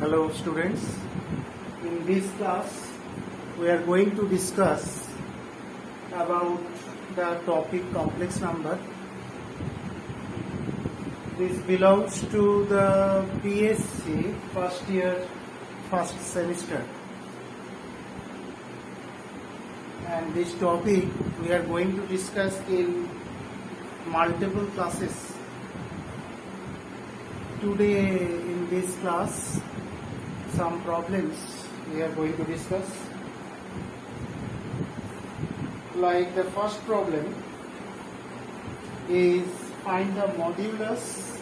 Hello students, in this class we are going to discuss about the topic complex number. This belongs to the PSC first year, first semester, and this topic we are going to discuss in multiple classes. Today in this class some problems we are going to discuss. Like the first problem is find the modulus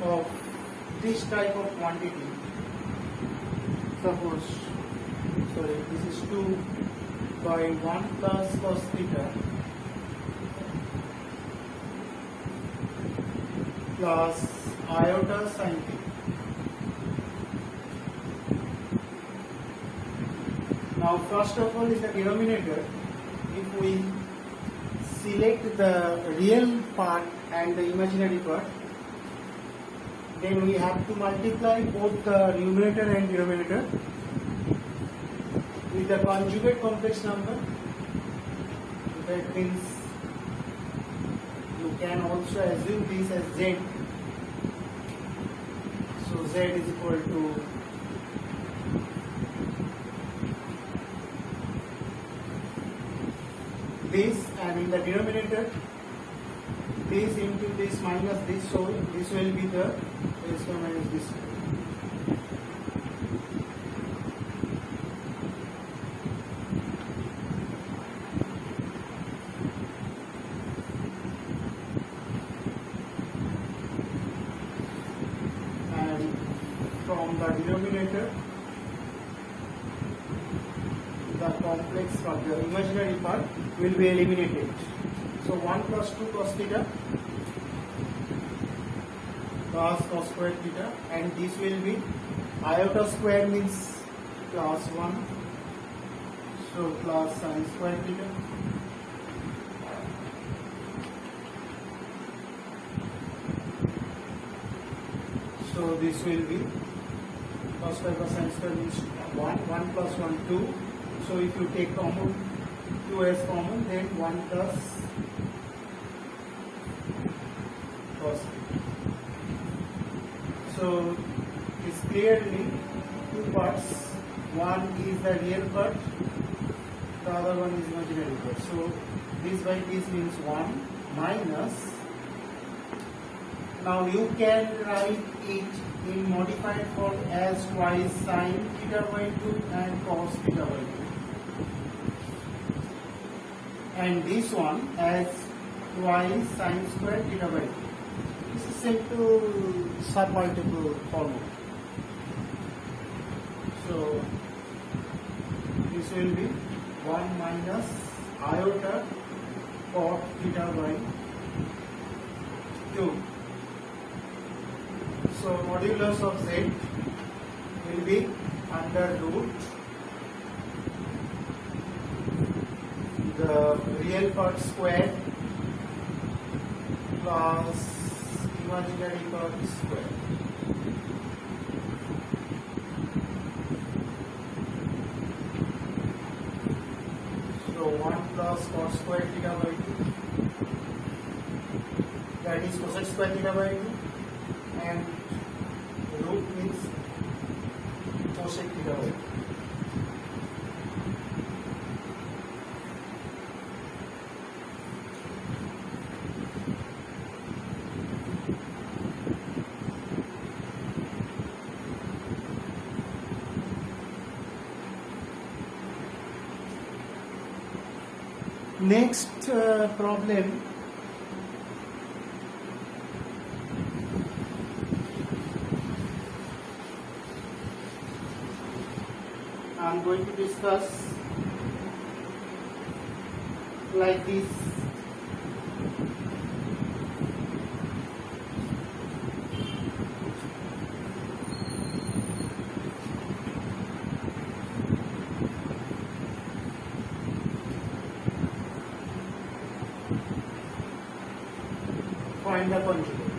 of this type of quantity. Suppose, this is 2 by 1 plus cos theta plus iota sin theta. Now first of all is the denominator. If we select the real part and the imaginary part, then we have to multiply both the numerator and denominator with the conjugate complex number. That means you can also assume this as z. So z is equal to this, and in the denominator this into this minus this, so this will be the this one minus this one. And from the denominator the complex part, the imaginary part will be eliminated. So 1 plus 2 cos theta plus cos square theta, and this will be iota square means plus 1, so plus sin square theta. So this will be cos square plus sin square means 1 plus 1 2. So if you take common 2 as common, then 1 plus cos theta. So it's clearly two parts. One is the real part, the other one is imaginary part. So this by this means 1 minus. Now you can write it in modified form as twice sin theta by 2 and cos theta by 2. And this one as twice sin square theta by 2. This is simple submultiple formula. So this will be 1 minus iota cot theta by 2. So modulus of z will be under root the real part square plus imaginary part square. So 1 plus cos square theta by 2, that is cosec square theta by 2, and root means cosec theta by 2. Next problem, I am going to discuss like this. find the conjugate.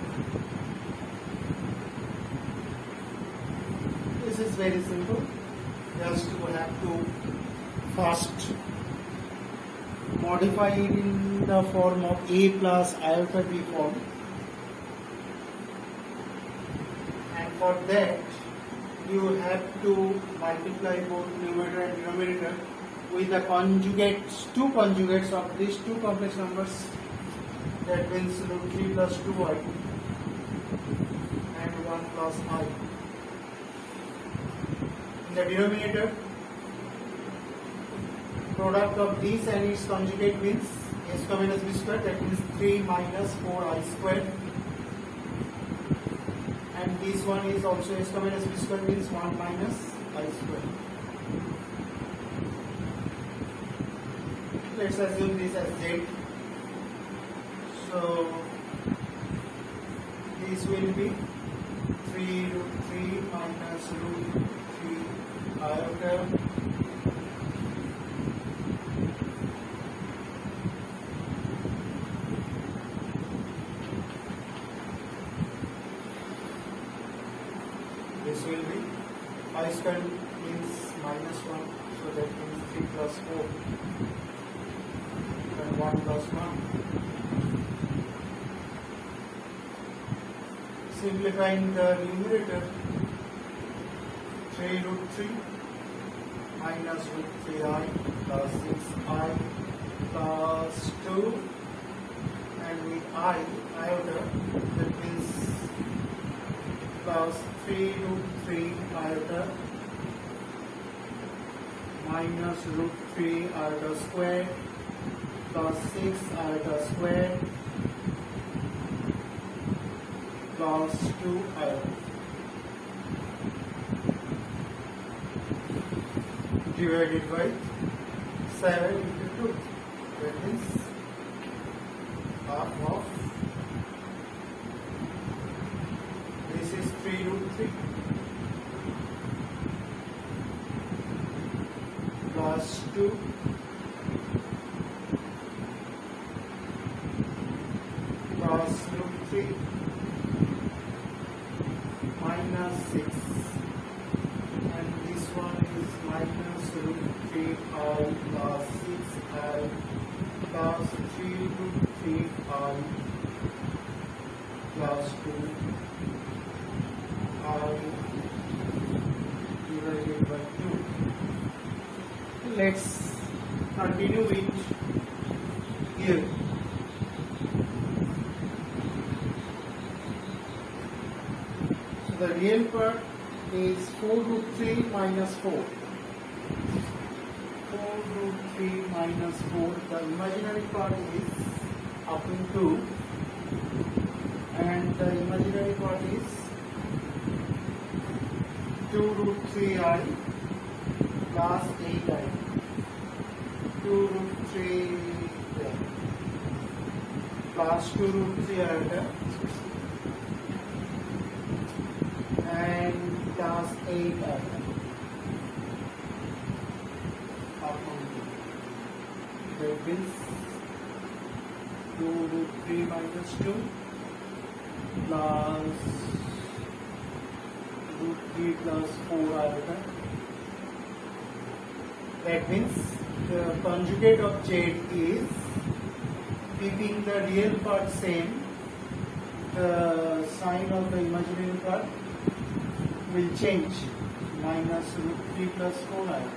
This is very simple. Just you have to first modify it in the form of a plus iota b form, and for that you have to multiply both numerator and denominator with the conjugates, two conjugates of these two complex numbers. That means root 3 plus 2i and 1 plus I. In the denominator, product of this and its conjugate means a square minus b square, that means 3 minus 4i square. And this one is also a square minus b square, means 1 minus I square. Let's assume this as z. So this will be 3 root 3 minus root 3 iota this will be I square means minus 1, so that means 3 plus 4 and 1 plus 1. Simplifying the numerator, 3 root 3 minus root 3i plus 6i plus 2, and with iota, that means plus 3 root 3 iota minus root 3 iota square plus 6 iota square plus 2 iota divided by 7 into 2. That means half of this is 3 root 3 plus 2 plus root 3 minus 6, and this one is minus root 3i plus 6i plus 3 root 3i plus 2i divided by 2. Let's continue it here. The real part is 4 root 3 minus 4. 4 root 3 minus 4. The imaginary part is up in 2. And the imaginary part is 2 root 3i plus 8i. 2 root 3 plus 2 root 3 iota and plus 8 iota upon 2. That means 2 root 3 minus 2 plus root 3 plus 4 iota. That means the conjugate of z is, keeping the real part same, the sign of the imaginary part will change, minus root 3 plus 4 iota.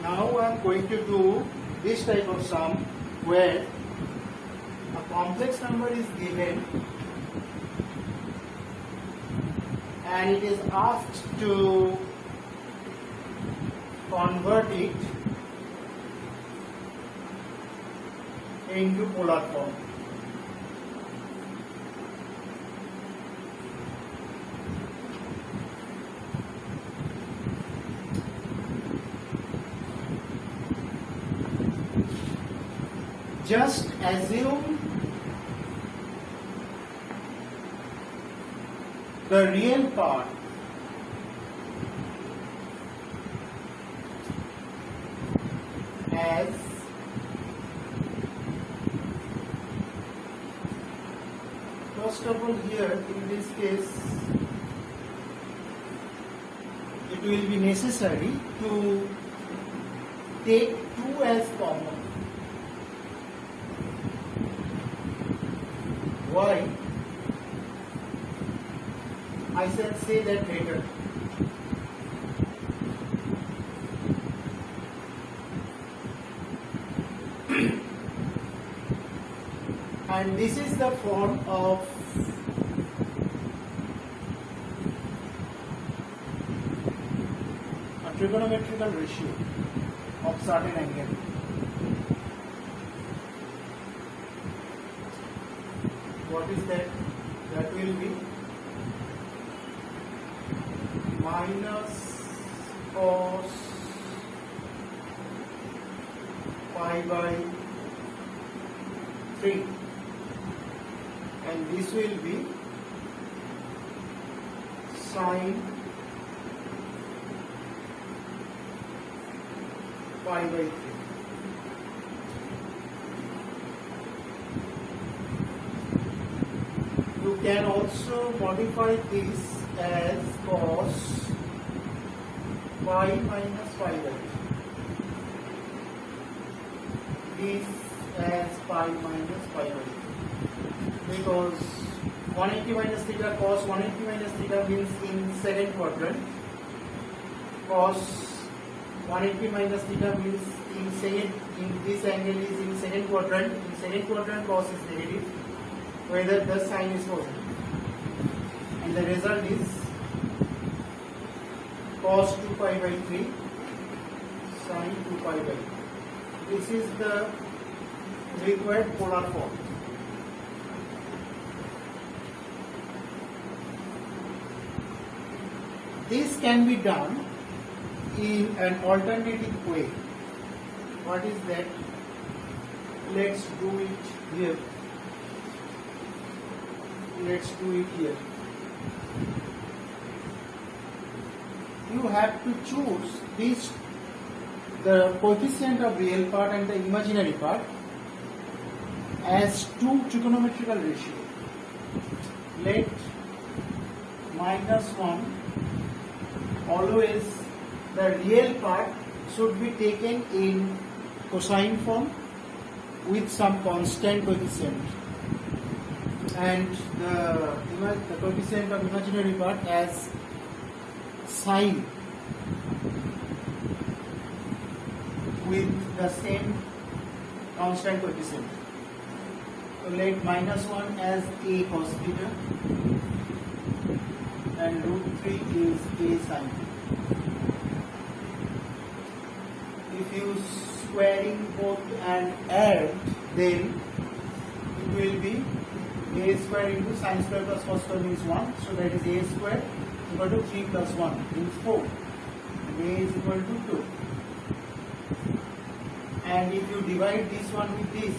Now I am going to do this type of sum where a complex number is given and it is asked to convert it into polar form. just assume the real part as first of all here in this case it will be necessary to take 2 as common. Why? I shall say that later. And this is the form of a trigonometrical ratio of certain angle. What is that? That will be minus cos pi by 3, and this will be sin pi by 3. You can also modify this as cos pi minus pi by 3. This as pi minus pi by 3. Because 180 minus theta cos 180 minus theta means in second quadrant. Cos 180 minus theta means in second, in this angle is in second quadrant. In second quadrant cos is negative, whether the sign is positive. And the result is cos 2 pi by 3 sin 2 pi by 3. This is the required polar form. This can be done in an alternative way. What is that? Let's do it here. Let's do it here. You have to choose this, the coefficient of real part and the imaginary part, as two trigonometrical ratio. Let -1 always, the real part should be taken in cosine form with some constant coefficient, and the coefficient of imaginary part as sine with the same constant coefficient. So let -1 as a cos theta and √3 is a sin theta. If you squaring both and add, then it will be a square into sin square plus cos square means 1. So that is a square equal to 3 plus 1 means 4. And a is equal to 2. And if you divide this one with this,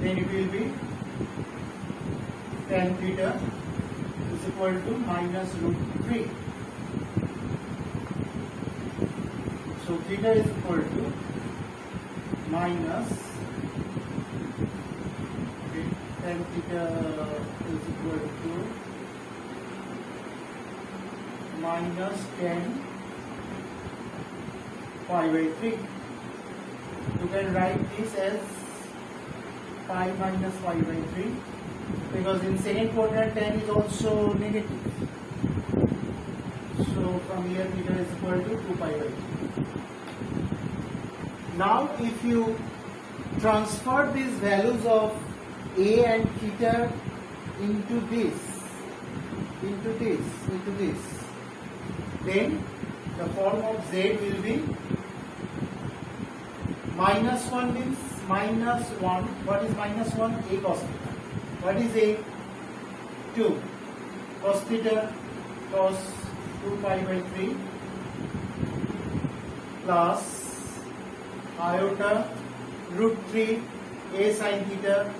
then it will be tan theta is equal to -√3. So theta is equal to minus, tan theta is equal to minus tan pi by 3. You can write this as pi minus pi by 3, because in second quadrant tan is also negative. So from here theta is equal to 2 pi by 3. Now if you transfer these values of a and theta into this, then the form of z will be -1 means -1. What is -1? A cos theta. What is a? 2. Cos theta cos 2 pi by 3 plus iota √3 A sin theta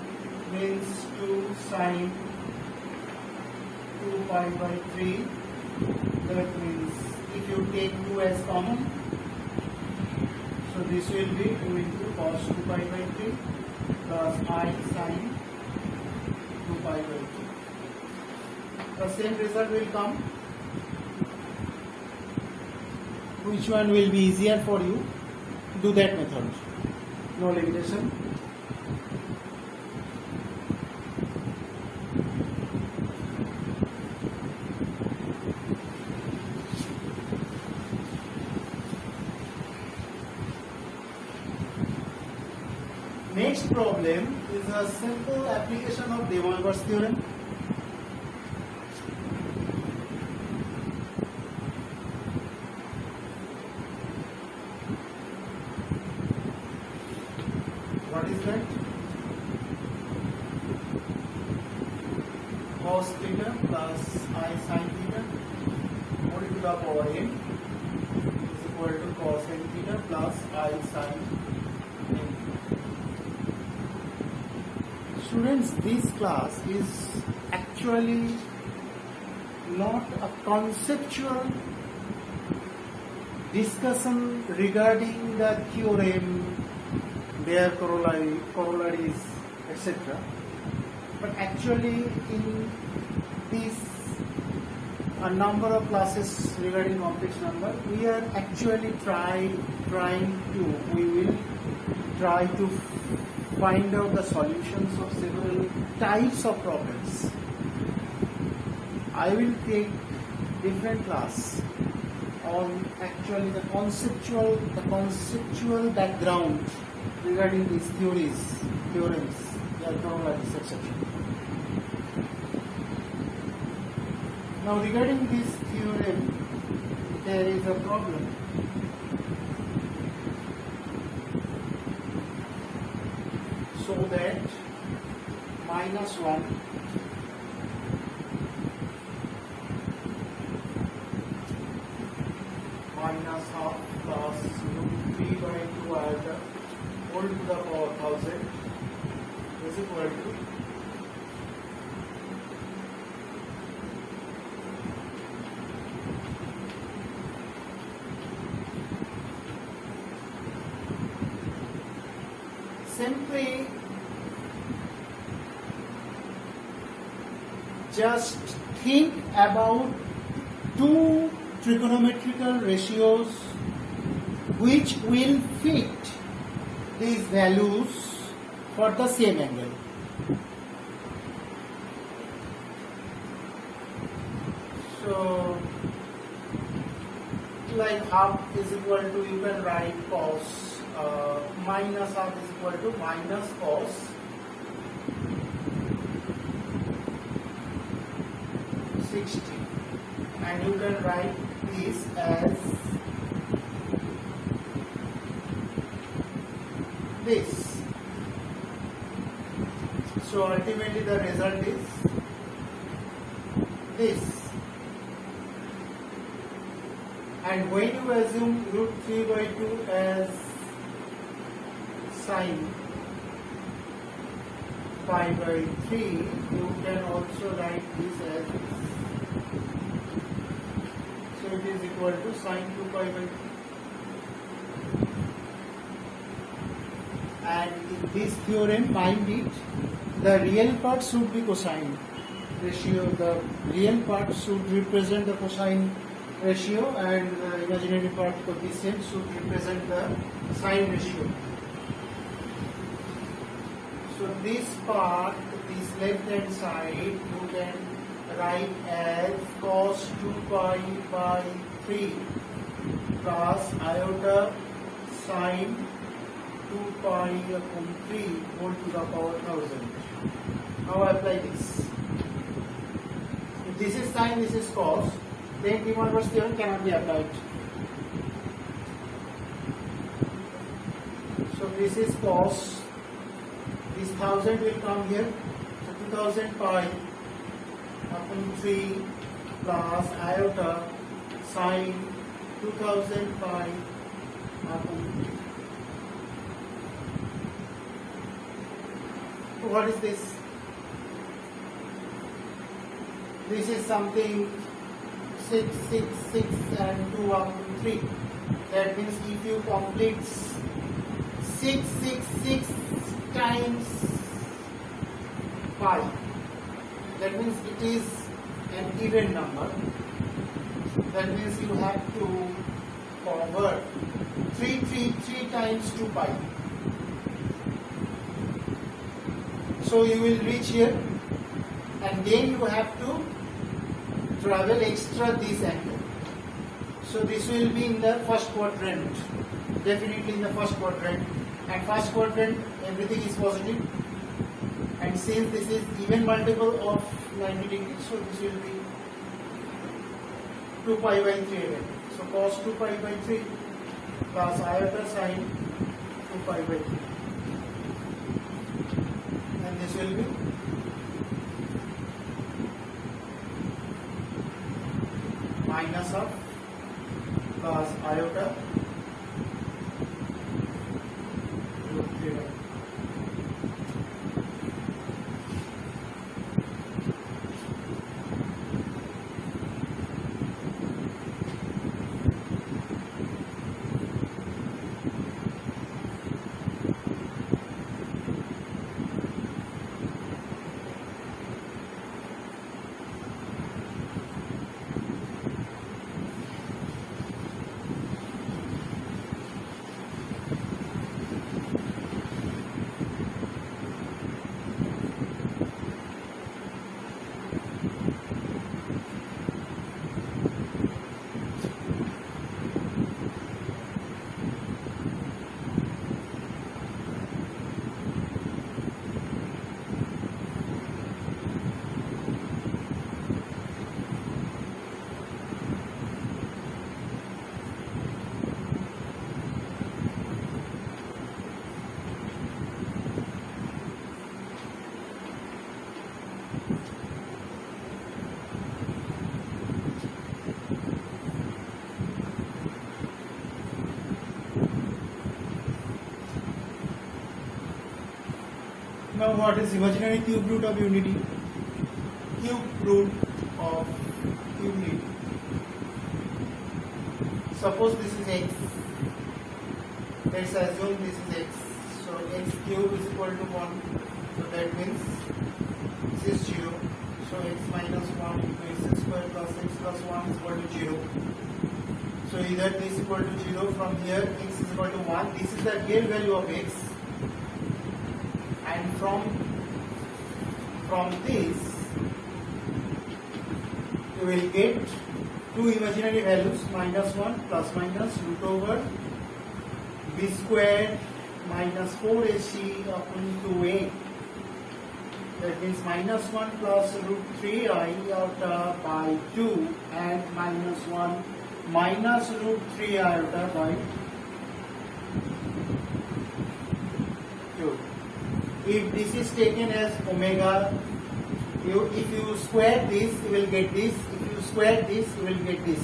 means 2 sin 2 pi by 3. That means if you take 2 as common, so this will be 2 into cos 2 pi by 3 plus I sin 2 pi by 3. The same result will come. Which one will be easier for you? Do that method. No limitation. Next problem is a simple application of De Morgan's theorem. What is that? Cos theta plus I sin theta whole to the power n is equal to cos n theta plus I sin n. Students, this class is actually not a conceptual discussion regarding the theorem, their corollaries, etc. But actually in this a number of classes regarding complex number, we are actually we will try to find out the solutions of several types of problems. I will take different class on actually the conceptual background regarding these theorems, their corollaries, etc. Now regarding this theorem, there is a problem. So that minus 1 minus half plus root 3 by 2 iota whole to the power 1000 is equal to simply just think about two trigonometrical ratios which will fit these values for the same angle. So, like half is equal to, you can write cos, minus half is equal to minus cos 60, and you can write this as this. So ultimately the result is this. And when you assume root 3 by 2 as sine pi by 3, you can also write this as this. So it is equal to sine 2 pi by 3. And in this theorem, mind it, the real part should be cosine ratio. The real part should represent the cosine ratio, and the imaginary part coefficient should represent the sine ratio. So this part, this left hand side, you can write as cos 2 pi by 3 plus iota sine 2 pi upon 3 whole to the power 1000. Now apply this. If this is sine, this is cos, then De Morgan's theorem cannot be applied. So this is cos, this 1000 will come here, so 2000 pi upon 3 plus iota sine 2000 pi upon 3. what is this? This is something 6, 6, 6 and 2 up to 3. That means if you complete 6, 6, 6 times pi, that means it is an even number. That means you have to convert 3 times 2 pi. So you will reach here, and then you have to travel extra this angle. So this will be in the first quadrant, definitely in the first quadrant, and first quadrant everything is positive, and since this is even multiple of 90 degrees, so this will be 2 pi by 3 again. So cos 2 pi by 3 plus iota sine 2 pi by 3, and this will be minus of plus iota root 3 by 3. Now what is imaginary cube root of unity? Cube root of unity. Suppose this is x. Let's assume this is x. So x cube is equal to 1. So that means this is 0. So x minus 1 into x square plus x plus 1 is equal to 0. So either this is equal to 0, from here x is equal to 1. This is the real value of x. And from this you will get two imaginary values, minus 1 plus minus root over b squared minus 4ac upon 2a. That means minus 1 plus root 3 iota by 2 and minus 1 minus root 3 iota by 2. If this is taken as omega, if you square this, you will get this. If you square this, you will get this.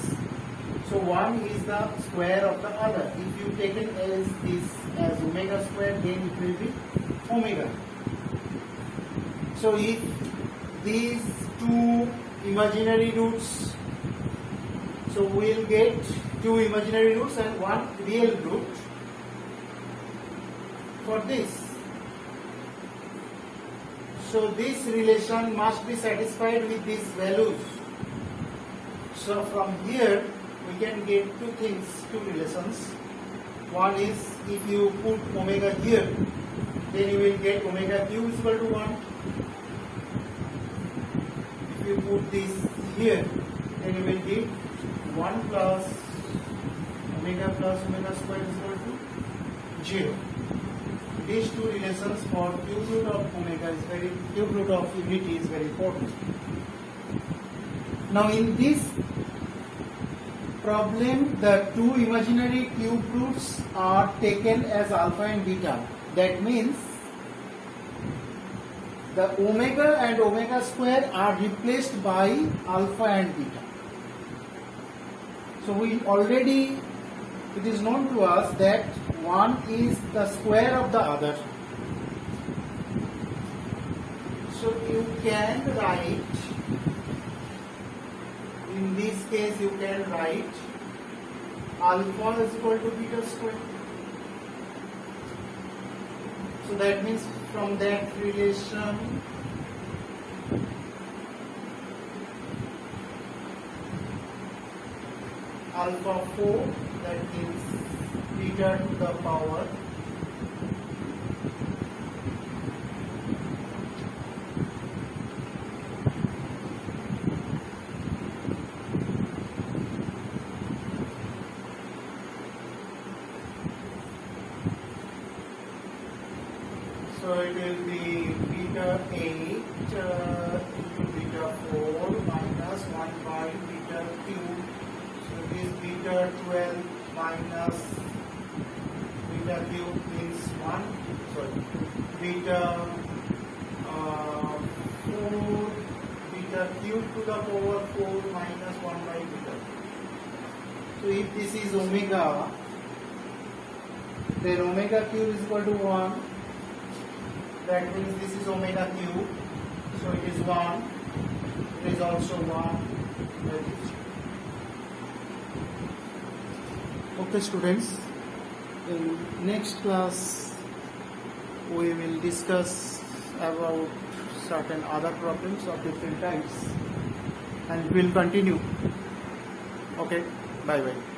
So one is the square of the other. If you take it as this as omega square, then it will be omega. So if these two imaginary roots, so we will get two imaginary roots and one real root for this. So this relation must be satisfied with these values. So from here we can get two things, two relations. One is if you put omega here, then you will get omega cube is equal to 1. If you put this here, then you will get 1 plus omega square is equal to 0. These two relations for cube root of omega is cube root of unity is very important. Now in this problem, the two imaginary cube roots are taken as alpha and beta. That means the omega and omega square are replaced by alpha and beta. So we already, it is known to us that one is the square of the other. So you can write, in this case you can write alpha is equal to beta square. So that means from that relation alpha 4, that means beta to the power so it will be beta 8 into beta 4 minus 1 by beta cube. So it is beta 12 minus beta cube means 1. Sorry, beta 4 beta cube to the power 4 minus 1 by beta. So if this is omega, then omega cube is equal to 1. That means this is omega cube, so it is 1, it is also 1, that is. Okay students, in next class we will discuss about certain other problems of different types and we will continue. Okay, bye bye.